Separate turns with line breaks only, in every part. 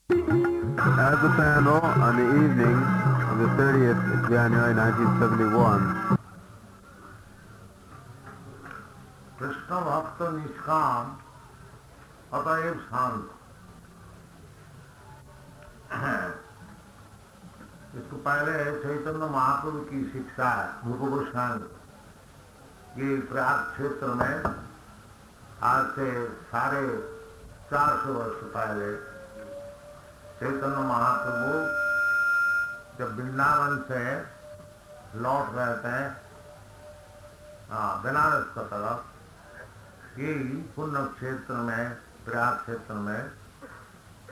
As a panel on the evening of the 30th of January 1971,
Krishna भक्त निष्काम अतएव शांत। इसको पहले चैतन्य महाप्रभु की शिक्षा रूप गोस्वामी ये प्रयाग क्षेत्र में आज से 450 वर्ष पहले चैतन्य महाप्रभु जब वृंदावन से लौट रहे थे बनारस की तरफ, यही पुण्य क्षेत्र में प्रयाग क्षेत्र में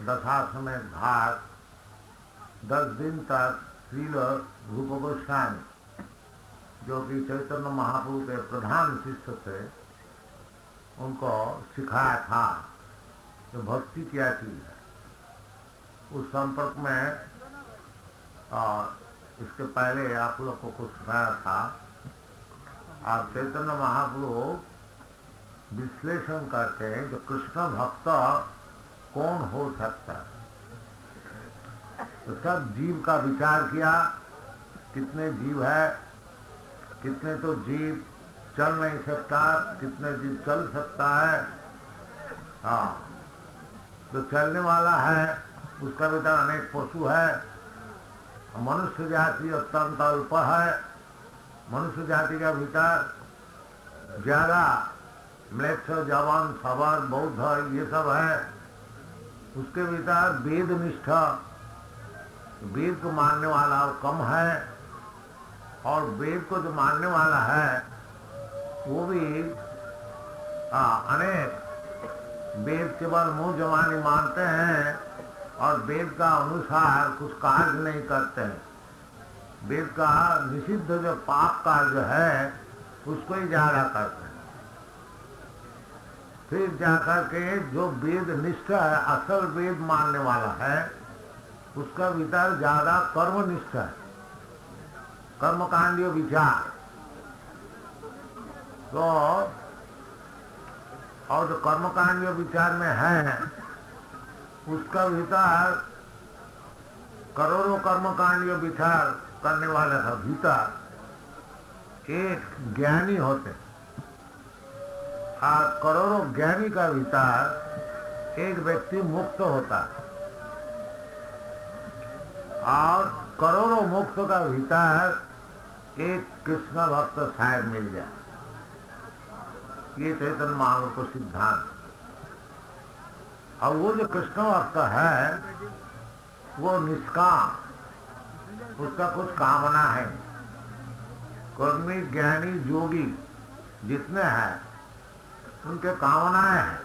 दशाश्वमेध घाट 10 दिन तक श्रील रूप गोस्वामी जो कि चैतन्य महाप्रभु के प्रधान शिष्य थे उनको सिखाया था जो भक्ति क्या चीज है। उस संपर्क में इसके पहले आप लोग को कुछ सुनाया था। आप चैतन्य महाप्रभु विश्लेषण करते हैं जो कृष्ण भक्त कौन हो सकता है, तो सब जीव का विचार किया, कितने जीव है, कितने तो जीव चल नहीं सकता, कितने जीव चल सकता है। जो चलने वाला है उसका विचार अनेक पशु है। मनुष्य जाति अत्यंत अल्प है। मनुष्य जाति का विचार ज्यादा म्लेच्छ, जवान, सवार, बौद्ध ये सब है। उसके विचार वेद निष्ठा, वेद को मानने वाला वो कम है, और वेद को जो मानने वाला है वो भी अनेक वेद केवल मुंह जबानी मानते हैं और वेद का अनुसार कुछ कार्य नहीं करते हैं। वेद का निषिद्ध जो पाप कार्य है उसको ही ज्यादा करते हैं। फिर जाकर के जो वेद निष्ठा है, असल वेद मानने वाला है, उसका विचार ज्यादा कर्मनिष्ठ है, कर्मकांडीय विचार। तो और जो कर्मकांडीय विचार में है उसका विचार करोड़ों कर्मकांडीय विचार करने वाले का भीतर एक ज्ञानी होते, और करोड़ों ज्ञानी का विचार एक व्यक्ति मुक्त होता है, और करोड़ों मुक्त का विचार एक कृष्ण भक्त शायद मिल जाए। ये चैतन्य महाप्रभु को सिद्धांत। और वो जो कृष्ण भक्त है वो निष्काम, उसका कुछ कामना है। कर्मी, ज्ञानी, जोगी जितने हैं उनके कामनाएं हैं।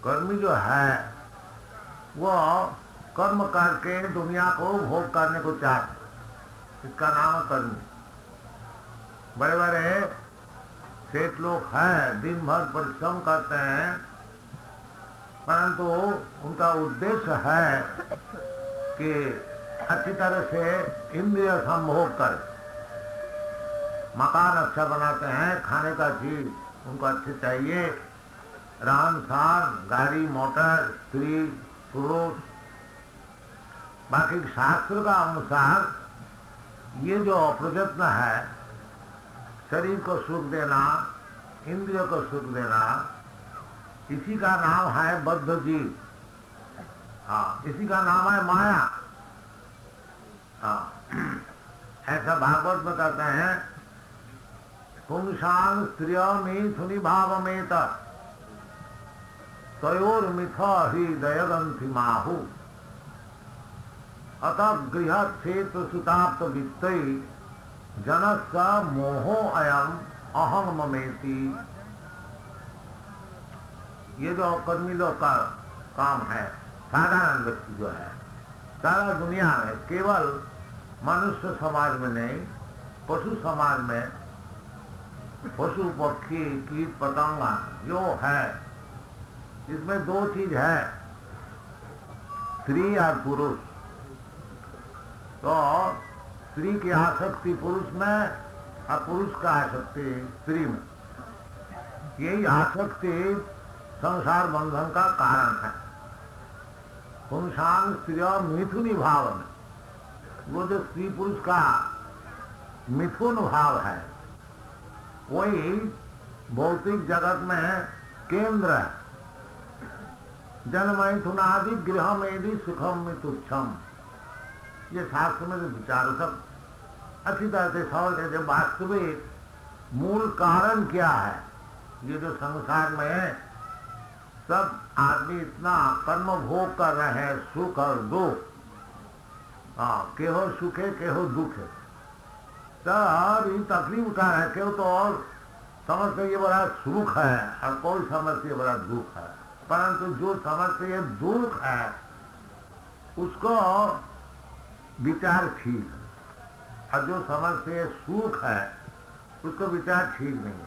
कर्मी जो है वो कर्म करके दुनिया को भोग करने को चाहते, इसका नाम है कर्मी। बड़े बड़े सेठ लोग हैं, दिन भर परिश्रम करते हैं, परंतु उनका उद्देश्य है कि अच्छी तरह से इंद्रिय संभोग कर, मकान अच्छा बनाते हैं, खाने का चीज उनको अच्छी चाहिए, रहन सहन, गाड़ी मोटर, स्त्री पुरुष। बाकी शास्त्र का अनुसार ये जो प्रयत्न है, शरीर को सुख देना, इंद्रियों को सुख देना, इसी का नाम है बद्ध जीव। इसी का नाम है माया। ऐसा भागवत में कहते हैं, पुंसान स्त्रियों मिथुनि भाव में तयोर मिथ ही दयगंथि माहु अतः गृह क्षेत्र सुताप्त वित्तई जनस्य मोहो अयम अहम ममेति। ये जो कर्मी लोग का काम है, साधारण व्यक्ति जो है सारा दुनिया में, केवल मनुष्य समाज में नहीं, पशु समाज में, पशु पक्षी कीट पतंगा जो है, इसमें दो चीज है, स्त्री और पुरुष। तो स्त्री की आसक्ति पुरुष में और पुरुष का आसक्ति स्त्री में, यही आसक्ति संसार बंधन का कारण है। पुंसांग स्त्रिय मिथुनी भाव में, वो जो स्त्री पुरुष का मिथुन भाव है वही भौतिक जगत में केंद्र है। जन्मैथुनादि गृह मेदि सुखम मिथुक्षम, ये शास्त्र में जो विचार सब अच्छी तरह से समझ है। जो वास्तविक मूल कारण क्या है, ये जो संसार में सब आदमी इतना कर्म भोग कर रहे हैं, सुख और दुख, केहो सुखे केहो दुखे, सब ये तकलीफ उठा रहे हैं। केहो तो और समझते ये बड़ा सुख है और कोई समझते ये बड़ा दुख है, परंतु जो समझते ये दुख है उसको विचार ठीक है, और जो समझते ये सुख है उसको विचार ठीक नहीं है।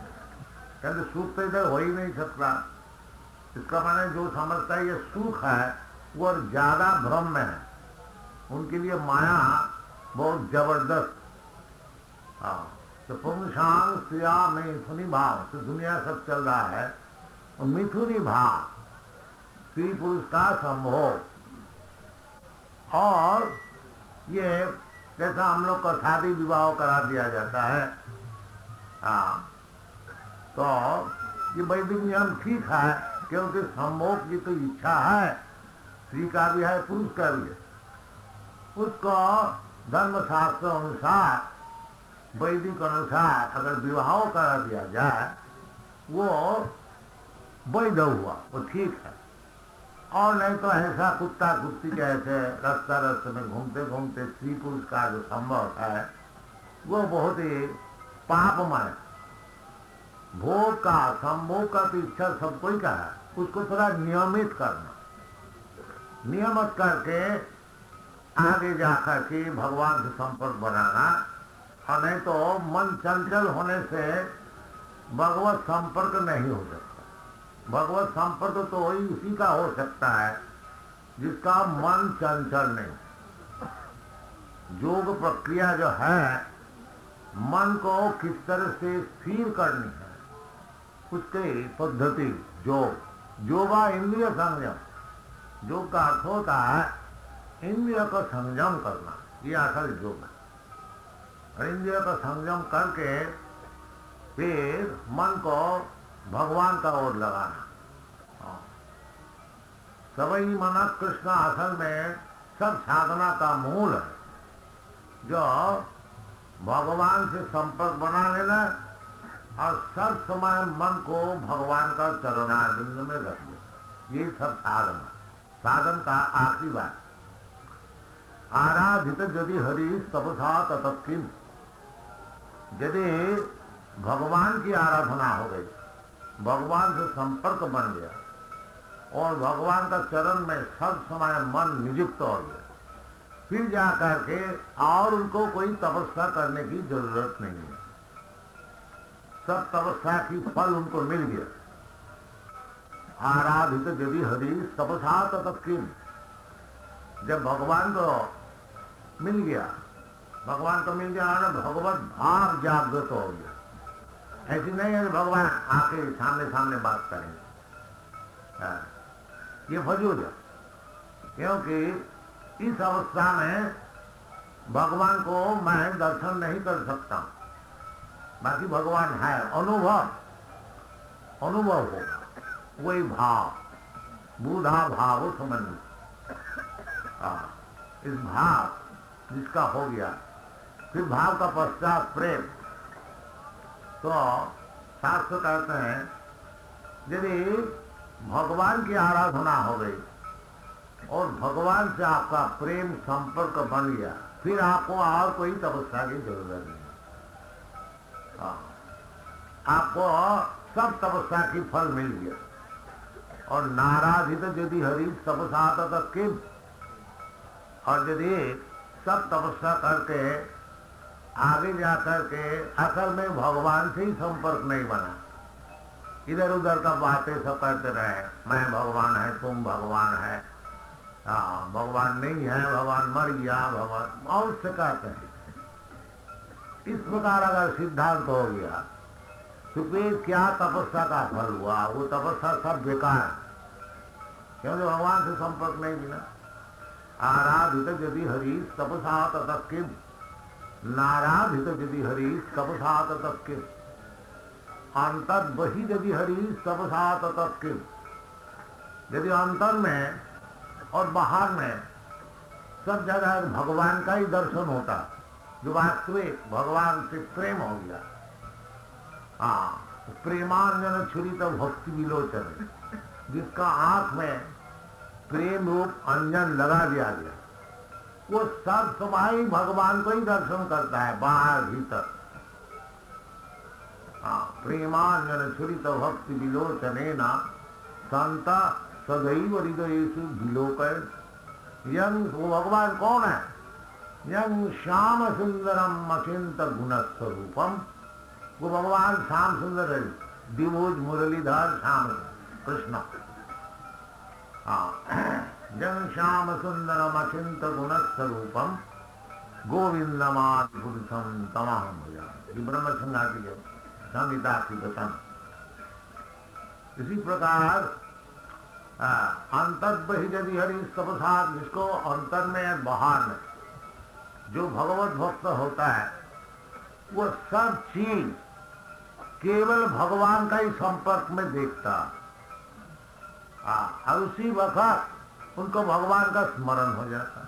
क्योंकि सुख तो इधर हो ही नहीं सकता। इसका माने जो समझता है ये सुख है वो और ज्यादा भ्रम में है, उनके लिए माया बहुत जबरदस्त। हाँ, तो पुंसांग स्त्रिया मिथुनी भाव, तो दुनिया सब चल रहा है और मिथुनी भाव स्त्री पुरुष का संभोग। और ये जैसा हम लोग का शादी विवाह करा दिया जाता है, हाँ, तो ये वैदिक नियम ठीक है, क्योंकि संभोग की तो इच्छा है, स्त्री का भी है पुरुष का भी है। उसको धर्मशास्त्र अनुसार, वैदिक अनुसार अगर विवाह करा दिया जाए वो वैध हुआ, वो ठीक है। और नहीं तो ऐसा कुत्ता कुत्ती के ऐसे रास्ता रास्ते में घूमते घूमते स्त्री पुरुष का जो संभव है वो बहुत ही पापमय। भोग का संभोग का तो इच्छा सब कोई का है, उसको थोड़ा नियमित करना, नियमित करके आगे जाकर के भगवान से संपर्क बनाना। और नहीं तो मन चंचल होने से भगवत संपर्क नहीं हो सकता। भगवत संपर्क तो वही उसी का हो सकता है जिसका मन चंचल नहीं। योग प्रक्रिया जो है, मन को किस तरह से स्थिर करनी है उसके पद्धति योग। योगा इंद्रिय संयम, योग का अर्थ होता है इंद्रिय को संयम करना, ये असल योग है। और इंद्रिय को संयम करके फिर मन को भगवान का ओर लगाना। सवई मन कृष्ण असल में सब साधना का मूल है, जो भगवान से संपर्क बना लेना और सब समय मन को भगवान का चरणारविंद में रख दे, ये सब साधना। साधन का आखिरी बात, आराधित यदि हरि तपसा तत्किम, यदि भगवान की आराधना हो गई, भगवान से संपर्क बन गया और भगवान का चरण में सब समय मन नियुक्त हो गया, फिर जाकर के और उनको कोई तपस्या करने की जरूरत नहीं है। सब तपस्या की फल उनको मिल गया। आराधित यदि हरि तपसा तत्किम, जब भगवान को मिल गया, भगवान को मिल गया ना, भगवत भाव जागृत हो गया। ऐसी नहीं है भगवान आके सामने सामने बात करेंगे, ये फजूल है। क्योंकि इस अवस्था में भगवान को मैं दर्शन नहीं कर सकता, बाकी भगवान है। अनुभव होगा, वही भाव, बूढ़ा भाव समझ। इस भाव जिसका हो गया, फिर भाव का पश्चात प्रेम। तो शास्त्र कहते हैं यदि भगवान की आराधना हो गई और भगवान से आपका प्रेम संपर्क बन गया, फिर आपको और कोई तपस्या की जरूरत नहीं। आपको सब तपस्या की फल मिल गया। और नाराधित यदि हरि तपसा तत्किम, और यदि सब तपस्या करके आगे जाकर के असल में भगवान से ही संपर्क नहीं बना, इधर उधर का बातें सब करते रहे, मैं भगवान है, तुम भगवान है, भगवान नहीं है, भगवान मर गया, भगवान और से कहते हैं। इस प्रकार अगर सिद्धांत हो गया तो फिर क्या तपस्या का फल हुआ? वो तपस्या सब बेकार है, क्योंकि भगवान से संपर्क नहीं मिला। आराधित यदि हरि तपसा ततः किम, नाराधित यदि हरि तपसा ततः किम, अंतर बहि यदि हरि तपसा ततः किम। यदि अंतर में और बाहर में सब जगह भगवान का ही दर्शन होता, जो वास्तविक भगवान से प्रेम हो गया, प्रेमांजन छुरित भक्ति विलोचन, जिसका आंख में प्रेम रूप अंजन लगा दिया गया, वो सब समय भगवान को ही दर्शन करता है, बाहर भीतर। प्रेमांजन छुरित भक्ति विलोचने न संत सदैव हृदयेषु विलोकय। यंग वो भगवान कौन है? यंग श्याम सुंदरम अचिंत गुणस्वरूपम। वो भगवान श्याम सुंदर है, द्विभुज मुरलीधर श्याम कृष्ण। जन श्याम सुंदरम अचिंत गुणस्वरूपम गोविंदमान पुरुषम तमाम भुजा। ये ब्रह्म संज्ञा की संहिता की वचन। इसी प्रकार अंतर बहिजदि हरि तपसात, जिसको अंतर में या बाहर में जो भगवत भक्त होता है, वो सब चीज केवल भगवान का ही संपर्क में देखता, और उसी वक्त उनको भगवान का स्मरण हो जाता।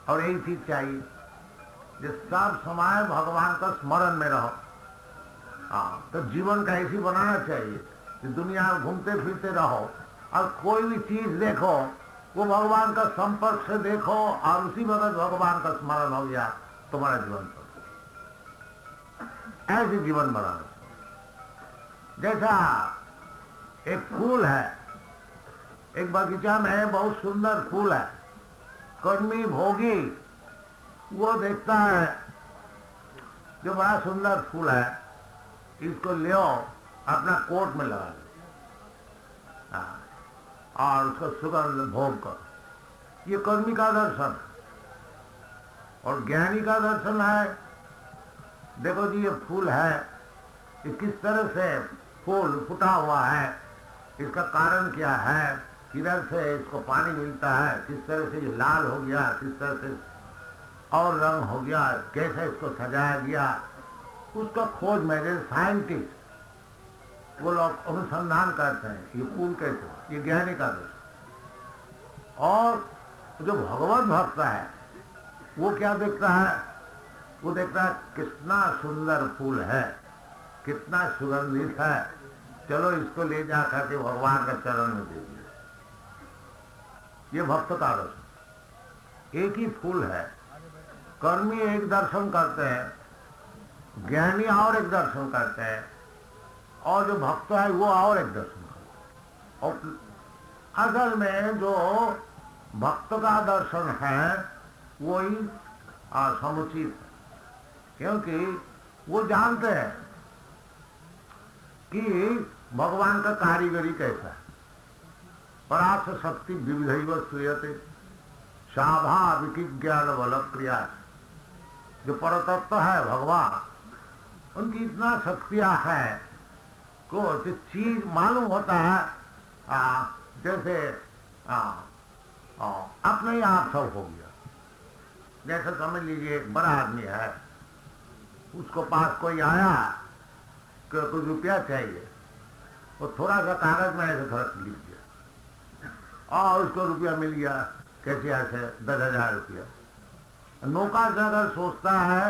और यही चीज चाहिए, जो सब समय भगवान का स्मरण में रहो। तो जीवन का ऐसी बनाना चाहिए कि दुनिया में घूमते फिरते रहो और कोई भी चीज देखो वो भगवान का संपर्क से देखो, और उसी वक्त भगवान का स्मरण हो गया, तुम्हारा जीवन तो ऐसे जीवन बनाना। जैसा एक फूल है, एक बगीचा में बहुत सुंदर फूल है, कर्मी भोगी वो देखता है जो बड़ा सुंदर फूल है, इसको ले अपना कोट में लगा दो और उसको सुगंध भोग कर। ये कर्मी का दर्शन। और ज्ञानी का दर्शन है, देखो जी ये फूल है, ये किस तरह से फूल फूटा हुआ है, इसका कारण क्या है, किधर से इसको पानी मिलता है, किस तरह से ये लाल हो गया, किस तरह से और रंग हो गया, कैसे इसको सजाया गया, उसका खोज में जैसे साइंटिस्ट वो लोग अनुसंधान करते हैं, ये फूल कैसे, ये ज्ञानी का दर्शन। और जो भगवत भक्त है वो क्या देखता है, वो देखता है कितना सुंदर फूल है, कितना सुगंधित है, चलो इसको ले जा करके भगवान का चरण में दे दिए। ये भक्त का दर्शन। एक ही फूल है, कर्मी एक दर्शन करते हैं, ज्ञानी और एक दर्शन करते हैं, और जो भक्त है वो और एक दर्शन करते हैं। और असल में जो भक्त का दर्शन है वही समुचित है, क्योंकि वो जानते हैं कि भगवान का कारीगरी कैसा है। परास शक्ति विविधैव श्रूयते शाभा विज्ञान बल क्रिया। जो परतत्व है भगवान, उनकी इतना शक्तियां है को चीज मालूम होता है, जैसे अपने ही आप सब हो गया। जैसे समझ लीजिए एक बड़ा आदमी है, उसको पास कोई आया कि कुछ रुपया चाहिए, वो थोड़ा सा कागज में ऐसे थोड़ा लिख दिया और उसको रुपया मिल गया। कैसे ऐसे 10,000 रुपया। नौका से अगर सोचता है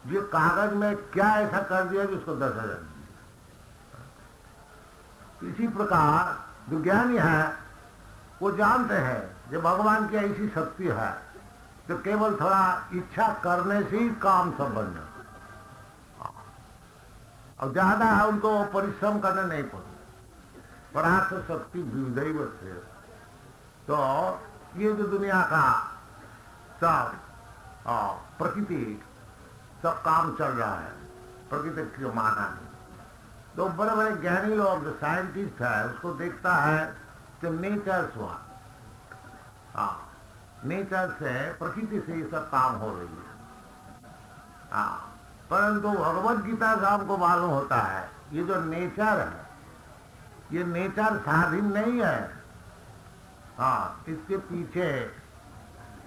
ये कागज में क्या ऐसा कर दिया कि उसको 10,000 मिल गया। इसी प्रकार जो ज्ञानी है वो जानते हैं जो भगवान की ऐसी शक्ति है तो केवल थोड़ा इच्छा करने से ही काम सब बन जाता, और ज्यादा है उनको परिश्रम करना नहीं पड़ता। परास शक्ति विविधैव से। तो ये जो दुनिया का सब प्रकृति सब काम चल रहा है, प्रकृति को माना नहीं। तो बड़े बड़े ज्ञानी लोग जो साइंटिस्ट है उसको देखता है कि नेचर हुआ, नेचर से प्रकृति से ये सब काम हो रही है। परंतु भगवत गीता से हमको मालूम होता है ये जो नेचर है ये नेचर स्वाधीन नहीं है। इसके पीछे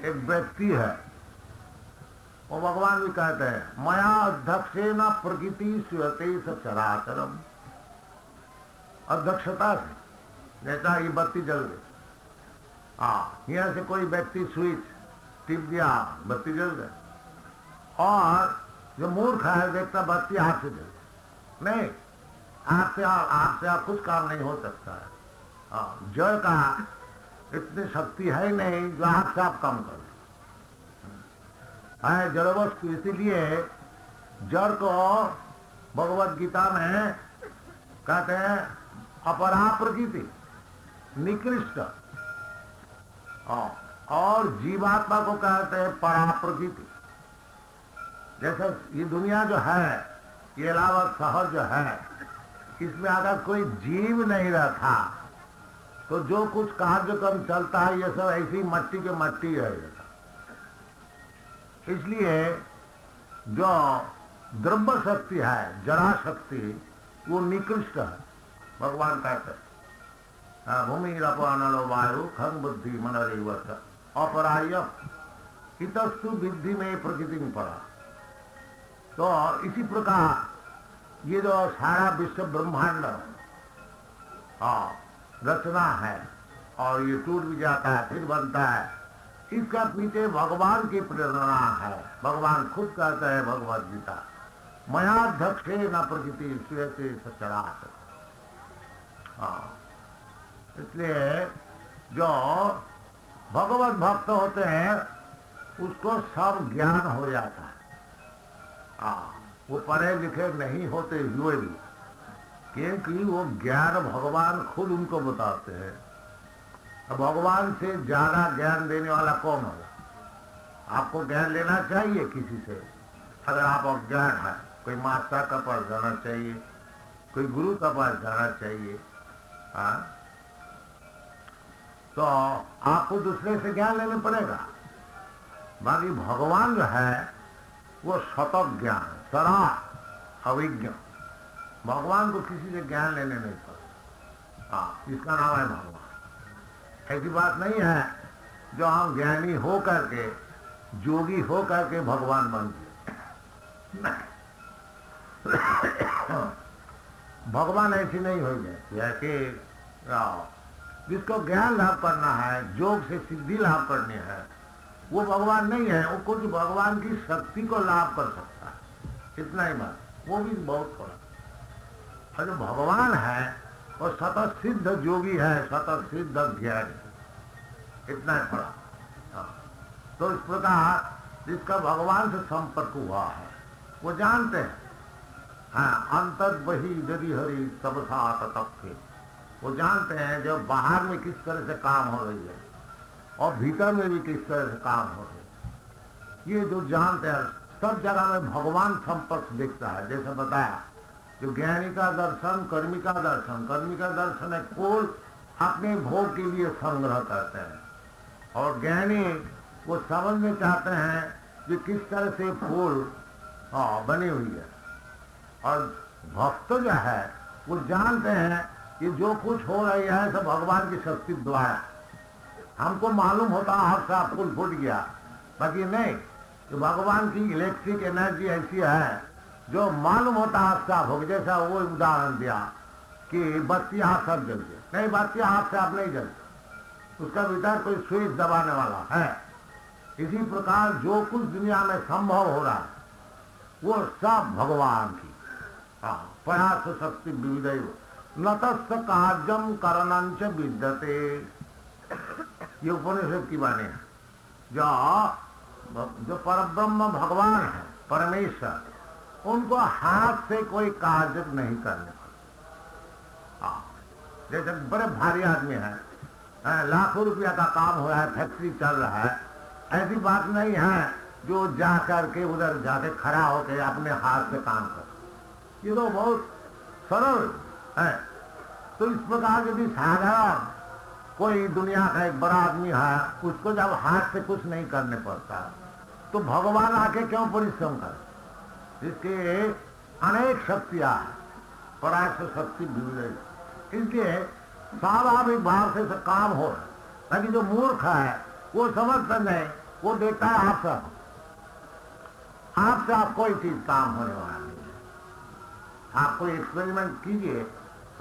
एक व्यक्ति है, वो भगवान भी कहते हैं मया अध्यक्षेन प्रकृति श्रूयते स चराचरम। अध्यक्षता से, जैसा ये बत्ती जल गई, यहाँ से कोई व्यक्ति स्विच टिप दिया, बत्ती जल गई, और जो मूर्ख है देखता बत्ती हाथ से जल नहीं, आपसे कुछ काम नहीं हो सकता है। जड़ का इतनी शक्ति है नहीं जो हाथ से आप काम कर है जड़ वस्तु। इसीलिए जड़ को भगवत गीता में कहते हैं अपरा प्रकृति, निकृष्ट, और जीवात्मा को कहते हैं परा प्रकृति। जैसे ये दुनिया जो है, ये इलाहाबाद शहर जो है, इसमें अगर कोई जीव नहीं रहता तो जो कुछ कार्यक्रम चलता है ये सब ऐसी मट्टी के मट्टी रहेगा। इसलिए जो द्रव्य शक्ति है, जड़ा शक्ति, वो निकृष्ट है। भगवान कहते हैं भूमि रपो वायु खंग बुद्धि मनरेवत अपराय इतस्तु विद्धि में प्रकृति में पड़ा। तो इसी प्रकार ये जो सारा विश्व ब्रह्मांड रचना है और ये टूट भी जाता है फिर बनता है, इसका पीछे भगवान की प्रेरणा है। भगवान खुद कहते हैं भगवद गीता मयाध्यक्षे न प्रकृति श्रूयते स चराचरम। इसलिए जो भगवत भक्त होते हैं उसको सब ज्ञान हो जाता है। वो पढ़े लिखे नहीं होते हुए भी, क्योंकि वो ज्ञान भगवान खुद उनको बताते हैं। अब भगवान से ज्यादा ज्ञान देने वाला कौन होगा? आपको ज्ञान लेना चाहिए किसी से। अगर आप अज्ञान है, कोई मास्टर का पास जाना चाहिए, कोई गुरु का पास जाना चाहिए। तो आपको दूसरे से ज्ञान लेना पड़ेगा। बाकी भगवान जो है वो शतक ज्ञान, सरा अविज्ञ। भगवान को किसी से ज्ञान लेने नहीं पड़ता। इसका नाम है भगवान। ऐसी बात नहीं है जो हम ज्ञानी हो करके, जोगी हो करके भगवान बन गए। भगवान ऐसी नहीं हो गए कि जिसको ज्ञान लाभ करना है, योग से सिद्धि लाभ करनी है, वो भगवान नहीं है। वो कुछ भगवान की शक्ति को लाभ कर सकता है, इतना ही बात। वो भी बहुत थोड़ा। और जो भगवान है वो सतत सिद्ध योगी है, सतत सिद्ध ज्ञानी, इतना ही थोड़ा। तो इस प्रकार जिसका भगवान से संपर्क हुआ है वो जानते हैं अंतर वही यदि हरि सब साथ तत्व। वो जानते हैं जो बाहर में किस तरह से काम हो रही है और भीतर में भी किस तरह से काम हो रही है। ये जो जानते हैं, सब जगह में भगवान संपर्क दिखता है। जैसे बताया, जो ज्ञानी का दर्शन, कर्मी का दर्शन। कर्मी का दर्शन है फूल अपने भोग के लिए संग्रह करते हैं, और ज्ञानी वो समझना चाहते हैं कि किस तरह से फूल बनी हुई है। और भक्त जो है वो जानते हैं कि जो कुछ हो रही है सब भगवान की शक्ति द्वारा। हमको मालूम होता हाथ से फूल फूट गया, बाकी नहीं। तो भगवान की इलेक्ट्रिक एनर्जी ऐसी है जो मालूम होता हाथ साफ हो गया। जैसा वो उदाहरण दिया कि बत्ती हाथ सब जल गई, नहीं, बत्ती हाथ से आप नहीं जलती, उसका भीतर कोई स्विच दबाने वाला है। इसी प्रकार जो कुछ दुनिया में संभव हो रहा है वो सब भगवान की प्रयास शक्ति विविधैव न तस्य कार्यम करणंच विद्यते। ये उपनिषद की वाणी है। जो परब्रह्म भगवान है, परमेश्वर, उनको हाथ से कोई कार्य नहीं करने पड़ता। जैसे बड़े भारी आदमी है, लाखों रुपया का काम हो रहा है, फैक्ट्री चल रहा है, ऐसी बात नहीं है जो जा करके उधर जाके खड़ा होकर अपने हाथ से काम कर। ये तो बहुत सरल है। तो इस प्रकार यदि साधारण कोई दुनिया का एक बड़ा आदमी है, उसको जब हाथ से कुछ नहीं करने पड़ता तो भगवान आके क्यों परिश्रम करे? इसके अनेक शक्तियां हैं, पराश शक्ति विविध। इसलिए स्वाभाविक भाव से काम हो रहा है। ताकि जो मूर्ख है वो समझता नहीं वो देता है आपसे। आपसे आप कोई चीज काम होने वाला नहीं है। आप कोई एक्सपेरिमेंट कीजिए,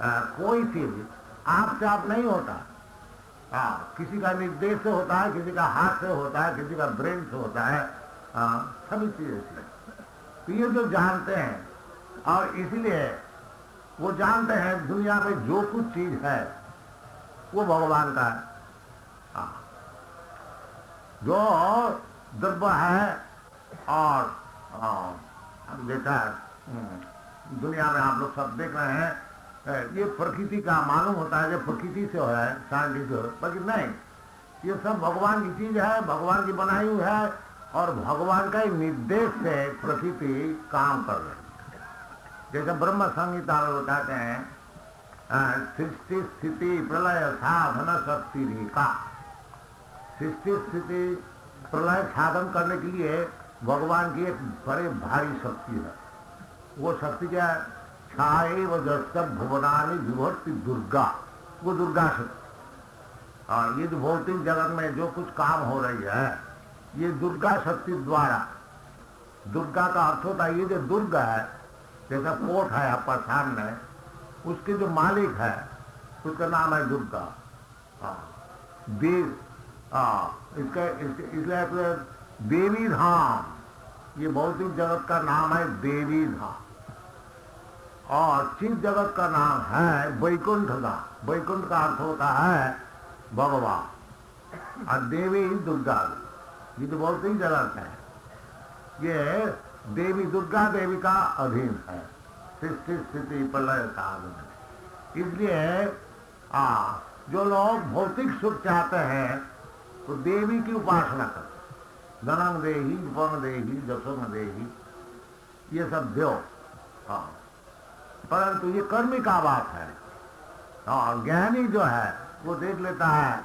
कोई चीज आपसे आप नहीं होता। किसी का निर्देश से होता है, किसी का हाथ से होता है, किसी का ब्रेन से होता है, सभी चीजें ऐसी। तो ये जो जानते हैं, और इसलिए वो जानते हैं दुनिया में जो कुछ चीज है वो भगवान का है। जो द्रव्य है और हम देखा दुनिया में आप लोग सब देख रहे हैं, ये प्रकृति का मालूम होता है, जो प्रकृति से है साइंटिस्ट, लेकिन नहीं, ये सब भगवान की चीज है, भगवान की बनाई हुई है, और भगवान का निर्देश से प्रकृति काम कर रही है। जैसे ब्रह्म संहिता में बताते हैं, सृष्टि स्थिति प्रलय साधन शक्ति रेखा। सृष्टि स्थिति प्रलय साधन करने के लिए भगवान की एक बड़े भारी शक्ति है। वो शक्ति क्या है? छाए व जस्तव भुवनानि विभर्ति दुर्गा, वो दुर्गा शक्ति। और ये जो भौतिक जगत में जो कुछ काम हो रही है, ये दुर्गा शक्ति द्वारा। दुर्गा का अर्थ होता है, ये जो दुर्गा है, जैसा कोट है आपका सामने, उसके जो मालिक है उसका नाम है दुर्गा। देव, इसलिए देवी धाम, ये भौतिक जगत का नाम है देवी धाम। और चित जगत का नाम है वैकुंठ धाम। वैकुंठ का अर्थ होता है भगवान। और देवी दुर्गा, ये तो भौतिक जगत है, ये देवी दुर्गा देवी का अधीन है, सृष्टि स्थिति प्रलय साधन। इसलिए जो लोग भौतिक सुख चाहते हैं तो देवी की उपासना करते, धनम देही, उपम देही, जसम देही, ये सब दो। परंतु ये कर्मी का बात है। और ज्ञानी जो है वो देख लेता है,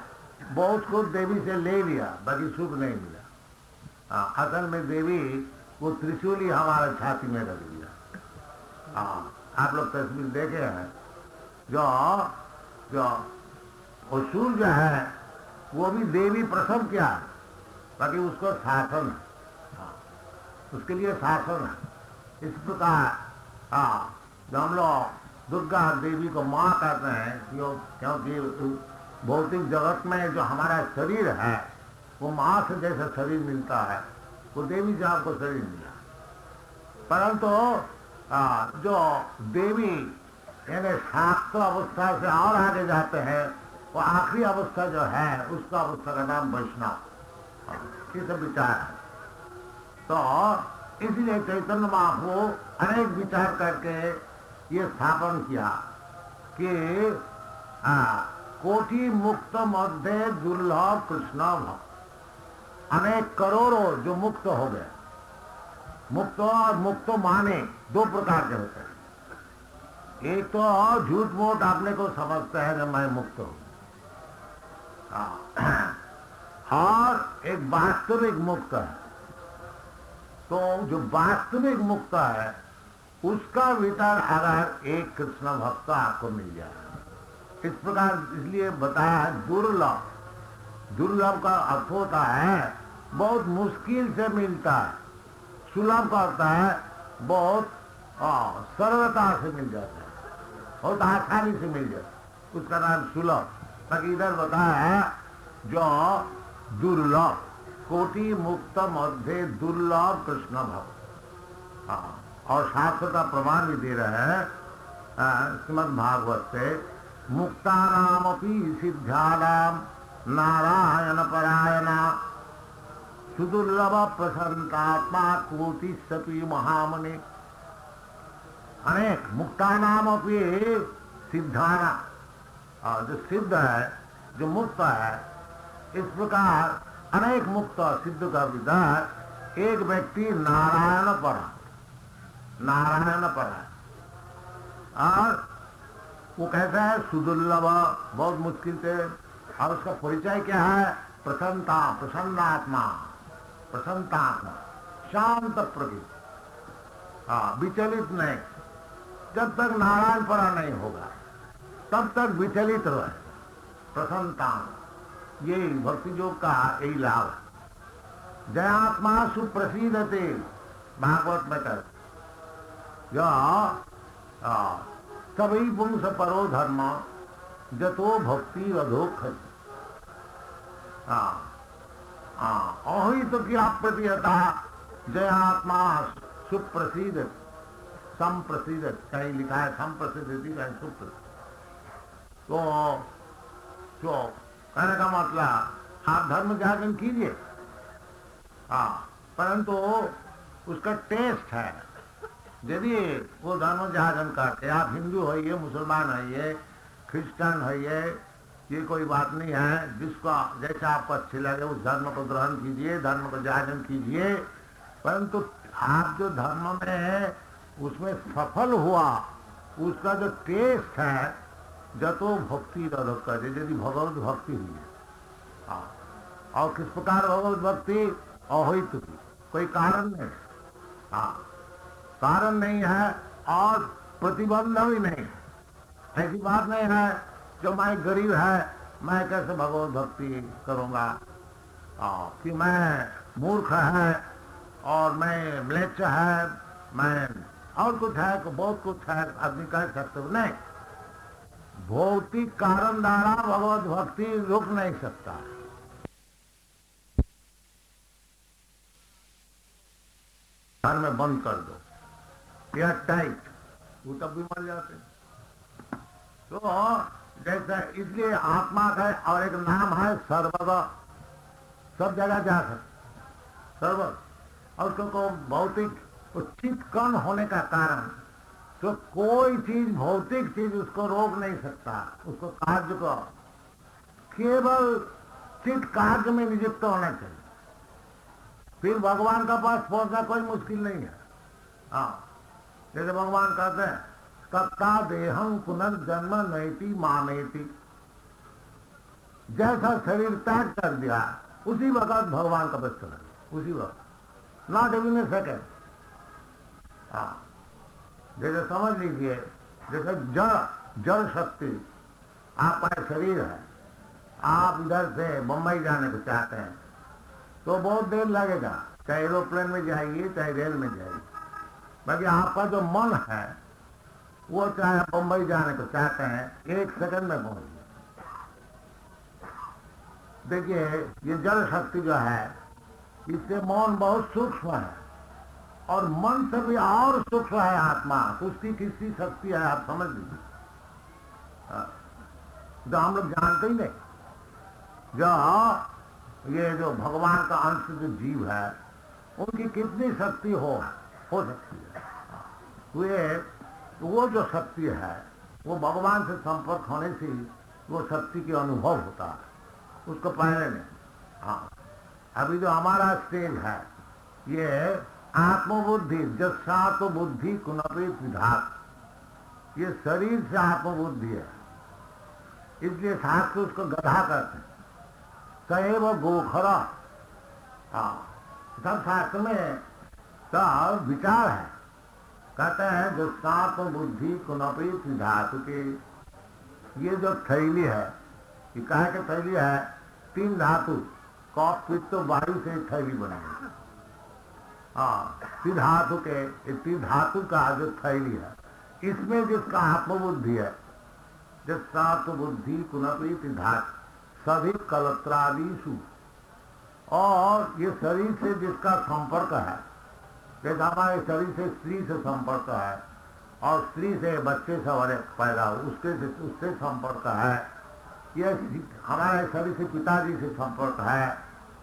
बहुत कुछ देवी से ले लिया, बाकी सुख नहीं मिला। असल में देवी वो त्रिशूल ही हमारे छाती में रख दिया। आप लोग तस्वीर देखे हैं, जो असुर जो है वो भी देवी प्रसव किया, बाकी उसको शासन है, उसके लिए शासन है। इस प्रकार जो हम लोग दुर्गा देवी को माँ कहते हैं, क्योंकि भौतिक जगत में जो हमारा शरीर है वो माँ से जैसा शरीर मिलता है, वो देवी से आपको शरीर मिला। परंतु जो देवी यानी शाक्त अवस्था से और आगे जाते हैं, वो आखिरी अवस्था जो है उसका अवस्था का नाम वैष्णव। ये सब विचार है। तो इसलिए चैतन्य महाप्रभु अनेक विचार करके ये स्थापन किया कि कोटि मुक्त मध्य दुर्लभ कृष्ण भक्त। अनेक करोड़ों जो मुक्त हो गए। मुक्त और मुक्त माने दो प्रकार के होते हैं। एक तो झूठ मूठ अपने को समझते हैं कि मैं मुक्त हूं, और एक वास्तविक मुक्त है। तो जो वास्तविक मुक्त है उसका विचार अगर एक कृष्ण भक्त आपको मिल जाए, इस प्रकार इसलिए बताया दुर्लभ। दुर्लभ का अर्थ होता है बहुत मुश्किल से मिलता है। सुलभ का अर्थ है बहुत सरलता से मिल जाता है, बहुत आसानी से मिल जाता है, उसका नाम सुलभ। बाकी इधर बताया जो दुर्लभ, कोटि मुक्त मध्य दुर्लभ कृष्ण भक्त। और शास्त्र का प्रमाण भी दे रहे हैं श्रीमद् भागवत से, मुक्तानामपि सिद्धानाम नारायण परायणा सुदुर्लभ प्रसन्नात्मा कोटि सपी महामने। अनेक मुक्तानामपि सिद्धाना, जो सिद्ध है, जो मुक्त है, इस प्रकार अनेक मुक्त सिद्ध का विचार एक व्यक्ति नारायण परा, नारायण परा। और वो कहता है सुदुर्लभ, बहुत मुश्किल से। और उसका परिचय क्या है? प्रसन्नता, प्रसन्नात्मा, प्रसन्नतात्मा, शांत प्रकृति, विचलित नहीं। जब तक नारायण परा नहीं होगा तब तक विचलित रहे। प्रसन्नता, यही भक्ति योग का यही लाभ है। जयात्मा सुप्रसिद्धते, भागवत में कर सभी पुंस परो धर्म जतो भक्ति अधोख। अहित क्या प्रतिहता जयात्मा सुप्रसिद्ध संप्रसिद्ध, कहीं लिखा है संप्रसिद्ध, कहीं सुप्रसिद्ध। तो कहने का मतलब आप धर्म जागरण कीजिए, परंतु उसका टेस्ट है। यदि वो धर्म जागरण करते, आप हिंदू होइए, मुसलमान होइए, क्रिश्चियन होइए, ये कोई बात नहीं है। जिसका जैसा आपको अच्छे लगे उस धर्म को ग्रहण कीजिए, धर्म को जागरण कीजिए, परंतु आप जो धर्म में है उसमें सफल हुआ, उसका जो टेस्ट है, जतो भक्ति रधक कर, यदि भगवत भक्ति हुई है। और किस प्रकार भगवत भक्ति? अहित की, कोई कारण नहीं, कारण नहीं है और प्रतिबंध भी नहीं। ऐसी बात नहीं है जो मैं गरीब है मैं कैसे भगवत भक्ति करूंगा, कि मैं मूर्ख है और मैं म्लेच्छ है, मैं और कुछ है, बहुत कुछ है, आदमी कह सकते हो। नहीं, भौतिक कारण द्वारा भगवत भक्ति रुक नहीं सकता। घर में बंद कर दो, यह टाइट, वो तब भी मर जाते। तो जैसे इसलिए आत्मा का और एक नाम है सर्वगा, सब जगह जा सकते सर्व, और उसको भौतिक चित्त कण होने का कारण, तो कोई चीज भौतिक चीज उसको रोक नहीं सकता, उसको कार्य को केवल चित्त कार्य में नियुक्त होना चाहिए, फिर भगवान का पास पहुंचना कोई मुश्किल नहीं है। जैसे भगवान कहते हैं तत्ता देहं पुनर्जन्म नैति मामेति, जैसा शरीर त्याग कर दिया उसी वक्त भगवान का बस चला, उसी वक्त, नॉट इवन ए सेकेंड। जैसे समझ लीजिए, जैसे जड़ शक्ति, आपका शरीर है, आप इधर से बंबई जाने को चाहते हैं तो बहुत देर लगेगा, चाहे एरोप्लेन में जाइए चाहे रेल में जाइए, बाकी आपका जो मन है वो चाहे बंबई जाने को चाहते हैं 1 सेकंड में पहुंच जाए। देखिए ये जड़ शक्ति जो है, इससे मन बहुत सूक्ष्म है और मन से भी और सूक्ष्म है आत्मा, उसकी किसी शक्ति है, आप समझ लीजिए, जो हम लोग जानते ही नहीं। जो ये जो भगवान का अंश जो जीव है उनकी कितनी शक्ति हो सकती है, वो जो शक्ति है वो भगवान से संपर्क होने से वो शक्ति की अनुभव होता है, उसको पहले नहीं। अभी जो हमारा स्टेज है ये आत्मबुद्धि, जस्सातो बुद्धि कुनपे विधात, ये शरीर से आत्मबुद्धि है, इसलिए शास्त्र उसको गधा करते हैं, सएव गोखरा। सब शास्त्र में सब विचार है, कहते हैं जो सात बुद्धि कुनपित धातु के, ये जो थैली है, ये कहा कि थैली है 3 धातु, कफ पित्त वायु से थैली बनी है। त्रिधातु के, त्रिधातु का जो थैली है, इसमें जिसका आत्मबुद्धि है, जो सात बुद्धि कुनपित धातु सभी कलत्रादिशु, और ये शरीर से जिसका संपर्क है, जैसे हमारे शरीर से स्त्री से संपर्क है और स्त्री से बच्चे से पैदा हो उससे संपर्क है, ये हमारे शरीर से पिताजी से संपर्क है,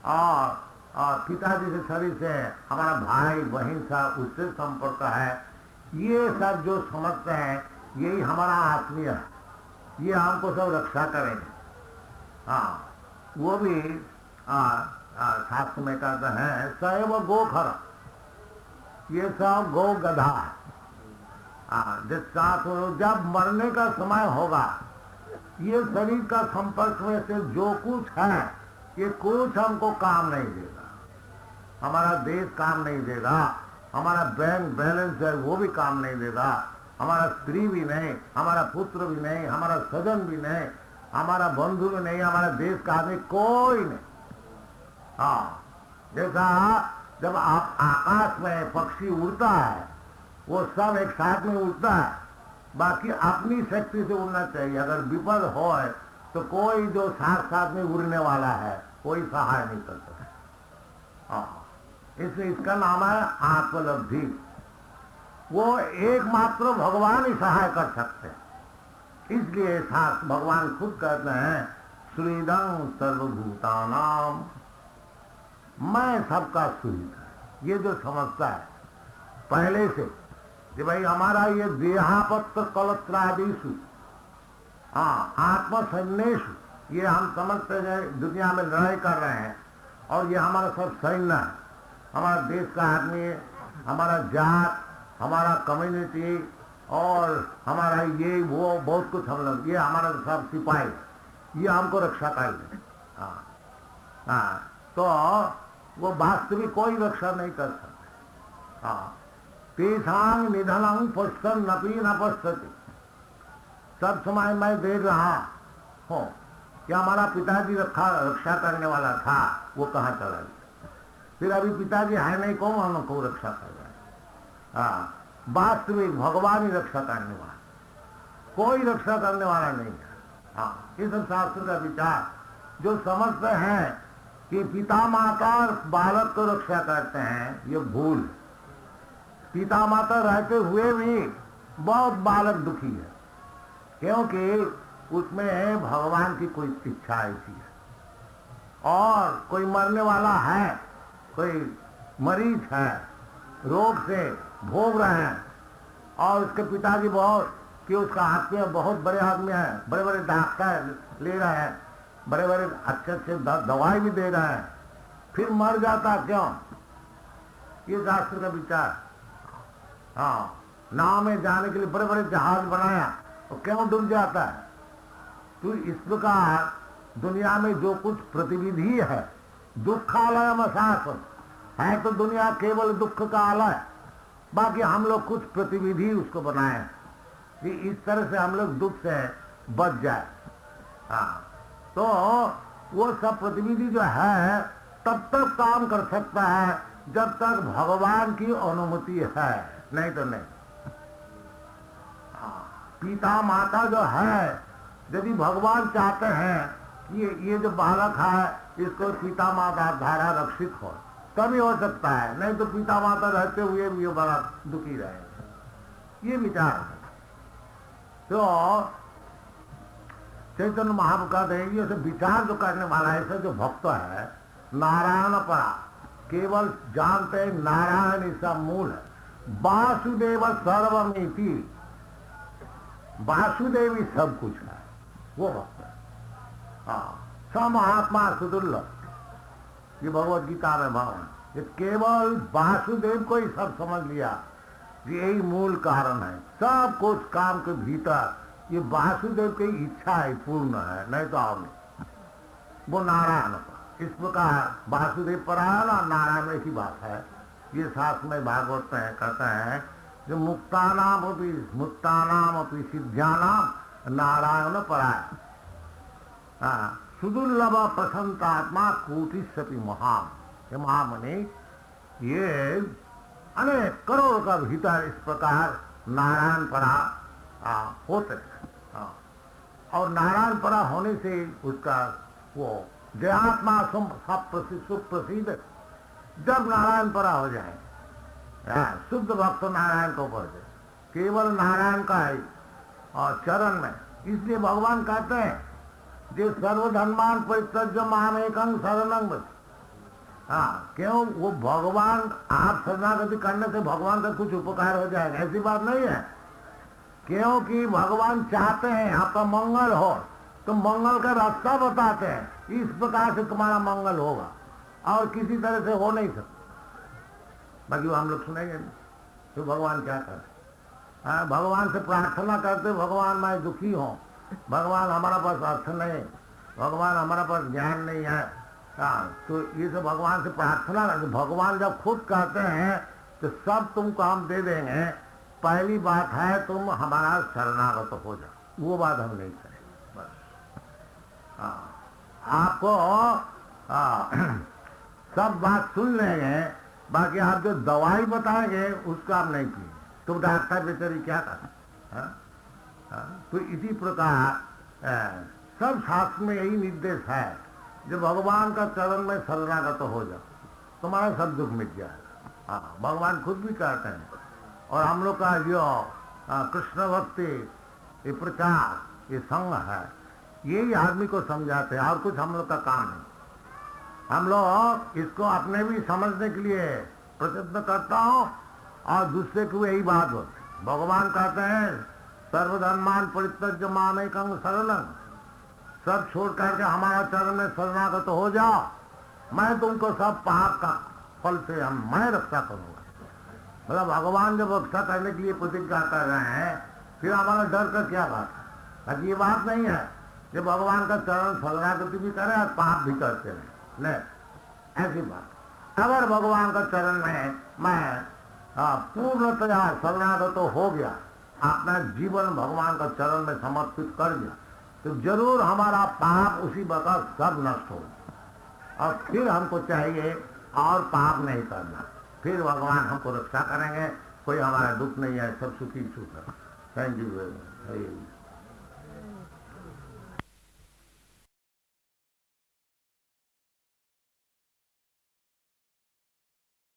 और पिताजी से शरीर से हमारा भाई बहन सा उससे संपर्क है। ये सब जो समझते हैं यही हमारा आत्मीय है, ये हमको सब रक्षा करेंगे। वो भी शास्त्र में कहते हैं सैव गोखर, ये सब गौ गधा है। जब मरने का समय होगा ये शरीर का संपर्क में से जो कुछ है ये कुछ हमको काम नहीं देगा, हमारा देश काम नहीं देगा, हमारा बैंक बैलेंस है वो भी काम नहीं देगा, हमारा स्त्री भी नहीं, हमारा पुत्र भी नहीं, हमारा सजन भी नहीं, हमारा बंधु भी नहीं, हमारा देश का आदमी कोई नहीं। जैसा जब आप आकाश में पक्षी उड़ता है, वो सब एक साथ में उड़ता है, बाकी अपनी शक्ति से उड़ना चाहिए। अगर विपद हो तो कोई जो साथ साथ में उड़ने वाला है कोई सहाय नहीं कर सकता। इसलिए इसका नाम है आत्मलब्धि। वो एकमात्र भगवान ही सहाय कर सकते हैं। इसलिए शास्त्र भगवान खुद कहते हैं सुहृदं सर्वभूतानाम, मैं सबका सुहृद। ये जो समझता है पहले से कि भाई हमारा ये देहापत्र कलत्रादिशु, आत्मसन्नेशु, ये हम समझते हैं दुनिया में लड़ाई कर रहे हैं और ये हमारा सब सैन्य है, हमारा देश का आदमी है, हमारा जात, हमारा कम्युनिटी और हमारा ये वो बहुत कुछ हम लोग, ये हमारा सब सिपाही, ये हमको रक्षा कर ले। तो वो वास्तविक कोई रक्षा नहीं कर सकते। तेषांग निधनंग पश्चन नपी न पश्यति, सब समय मैं देख रहा हूं कि हमारा पिताजी रक्षा करने वाला था, वो कहाँ चला गया। फिर अभी पिताजी है नहीं, कौन हमको रक्षा कर रहा है। वास्तविक भगवान ही रक्षा करने वाला, कोई रक्षा करने वाला नहीं है। ये सब शास्त्र का विचार जो समझते हैं कि पिता माता बालक को रक्षा करते हैं, ये भूल। पिता माता रहते हुए भी बहुत बालक दुखी है, क्योंकि उसमें भगवान की कोई इच्छा ऐसी है। और कोई मरने वाला है, कोई मरीज है, रोग से भोग रहे हैं, और उसके पिताजी बहुत कि उसका हाथ में बहुत बड़े आदमी है, बड़े बड़े डॉक्टर ले रहे हैं, बड़े बड़े अच्छे अच्छे दवाई भी दे रहे हैं, फिर मर जाता क्यों? ये शास्त्र का विचार। नाव में जाने के लिए बड़े बड़े जहाज बनाया और क्यों डूब जाता है? तो इस प्रकार दुनिया में जो कुछ प्रतिविधि है, दुखालय मशासन है, तो दुनिया केवल दुख का आलय, बाकी हम लोग कुछ प्रतिविधि उसको बनाए कि इस तरह से हम लोग दुख से बच जाए। तो वो सब प्रतिविधि जो है तब तक काम कर सकता है जब तक भगवान की अनुमति है, नहीं तो नहीं। पिता माता जो है, यदि भगवान चाहते हैं कि ये जो बालक है इसको पिता माता द्वारा रक्षित हो, तभी हो सकता है, नहीं तो पिता माता रहते हुए भी ये बड़ा दुखी रहे। ये विचार है। तो चैतन्य महाप्रभु कहते हैं ये सब विचार जो करने वाला है, ऐसा जो भक्त है नारायण परा, केवल जानते हैं नारायण इसका मूल है। वासुदेव सर्वमिति, वासुदेव ही सब कुछ है, वो भक्त है। समहात्मा सुदुर्लभ, ये भगवत गीता में भगवान, ये केवल वासुदेव को ही सब समझ लिया, यही मूल कारण है। सब कुछ काम के भीतर ये वासुदेव की इच्छा है, पूर्ण है, नहीं तो और नहीं। वो नारायण पर, इस प्रकार वासुदेव परायण और नारायण एक ही बात है। ये शास्त्र में भागवत में कहते हैं जो मुक्तानाम अपनी सिद्ध्यानाम नारायण परायण, सुदुर्लभ प्रसन्नात्मा कोटि सपी महान। ये महामणि ये अनेक करोड़ का भीतर इस प्रकार नारायण परा होते हैं। और नारायण परा होने से उसका वो जयात्मा सुप्रसिद्ध, जब नारायण परा हो जाए, शुद्ध भक्त नारायण को ऊपर से केवल नारायण का है और चरण में। इसलिए भगवान कहते हैं जो सर्वधर्मान परित्यज्य मामेकं शरणं व्रज। क्यों? वो भगवान, आप शरणागति करने से भगवान का कुछ उपकार हो जाएगा, ऐसी बात नहीं है। क्योंकि भगवान चाहते हैं आपका मंगल हो, तो मंगल का रास्ता बताते हैं, इस प्रकार से तुम्हारा मंगल होगा, और किसी तरह से हो नहीं सकता। बाकी वो हम लोग सुनेंगे नहीं। तो भगवान क्या करते? भगवान से प्रार्थना करते, भगवान मैं दुखी हूं, भगवान हमारा पास अर्थ नहीं, भगवान हमारा पास ज्ञान नहीं है। तो ये सब भगवान से प्रार्थना करते। भगवान जब खुद कहते हैं तो सब तुमको हम दे देंगे, पहली बात है तुम हमारा शरणागत हो जाओ, वो बात हम नहीं करेंगे। बस आपको सब बात सुन लेंगे, बाकी आप जो दवाई बताएंगे उसको आप नहीं पिए तो डॉक्टर बेचारी क्या कर। तो इसी प्रकार सब शास्त्र में यही निर्देश है, जब भगवान का चरण में शरणागत हो जाओ तुम्हारा सब दुख मिट जाएगा। हाँ, भगवान खुद भी कहते हैं। और हम लोग का जो कृष्ण भक्ति, ये प्रचार, ये संग है, यही आदमी को समझाते हैं और कुछ हम लोग का काम नहीं। हम लोग इसको अपने भी समझने के लिए प्रयत्न करता हूँ और दूसरे को यही बात होती। भगवान कहते हैं सर्वधर्मान परित्यज्य मामेकं शरणं, सब छोड़ करके हमारा चरण में शरणागत हो जाओ, मैं तुमको सब पाप का फल से मैं रक्षा करूंगा। मतलब भगवान जब रक्षा करने के लिए प्रतिज्ञा कर रहे हैं, फिर हमारा डर का क्या बात है? ताकि ये बात नहीं है जब भगवान का चरण शरणागति भी करे और पाप भी करते रहे, नहीं ऐसी बात। अगर भगवान का चरण में मैं पूर्णतया शरणागत हो गया, अपना जीवन भगवान का चरण में समर्पित कर दिया, तो जरूर हमारा पाप उसी वक्त सब नष्ट हो। और फिर हमको चाहिए और पाप नहीं करना, फिर भगवान हमको रक्षा करेंगे, कोई हमारा दुख नहीं है, सब सुखी सुख है। Thank you very much.